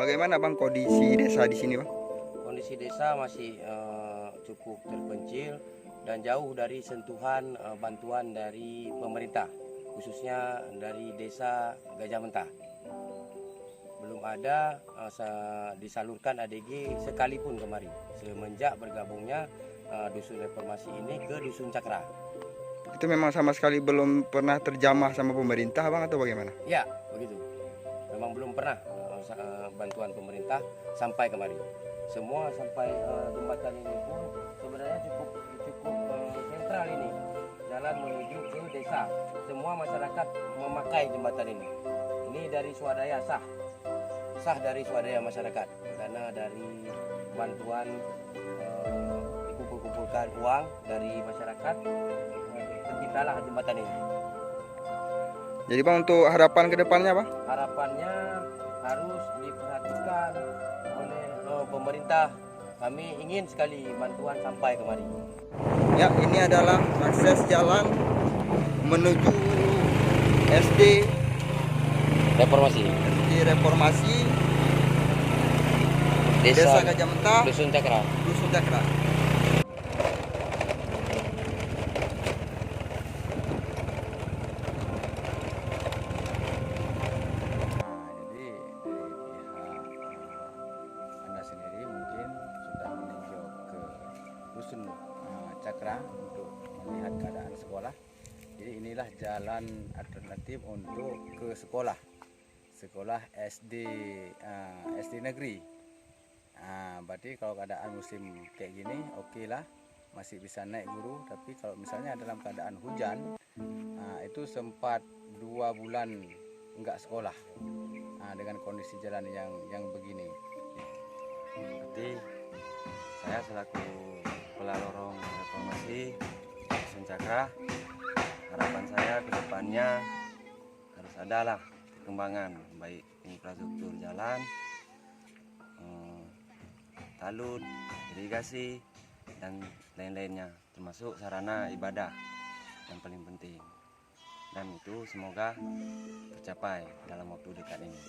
Bagaimana Bang kondisi desa di sini Bang? Kondisi desa masih cukup terpencil dan jauh dari sentuhan bantuan dari pemerintah, khususnya dari desa Gajah Mentah. Belum ada disalurkan ADG sekalipun kemarin semenjak bergabungnya Dusun Reformasi ini ke Dusun Cakra. Itu memang sama sekali belum pernah terjamah sama pemerintah Bang atau bagaimana? Ya, begitu. Memang belum pernah bantuan pemerintah sampai kemari. Semua sampai jembatan ini pun sebenarnya cukup sentral ini. Jalan menuju ke desa. Semua masyarakat memakai jembatan ini. Ini dari swadaya sah dari swadaya masyarakat. Karena dari bantuan dikumpulkan uang dari masyarakat, terciptalah jembatan ini. Jadi Bang untuk harapan ke depannya Bang? Harapannya harus diperhatikan oleh pemerintah. Kami ingin sekali bantuan sampai kemari. Ya, ini adalah akses jalan menuju SD Reformasi Desa Gajah Mentah, Dusun Cakra. Dusun Cakra. Jadi dari pihak Anda sendiri mungkin sudah meninjau ke Dusun Cakra untuk melihat keadaan sekolah. Jadi inilah jalan alternatif untuk ke sekolah SD negeri. Berarti kalau keadaan musim kayak gini oke lah, masih bisa naik guru. Tapi kalau misalnya dalam keadaan hujan, itu sempat 2 bulan enggak sekolah dengan kondisi jalan yang begini. Berarti saya selaku kepala lorong reformasi Dusun Cakra, harapan saya ke depannya harus adalah perkembangan baik infrastruktur jalan, talud, irigasi, dan lain-lainnya, termasuk sarana ibadah yang paling penting. Dan itu semoga tercapai dalam waktu dekat ini.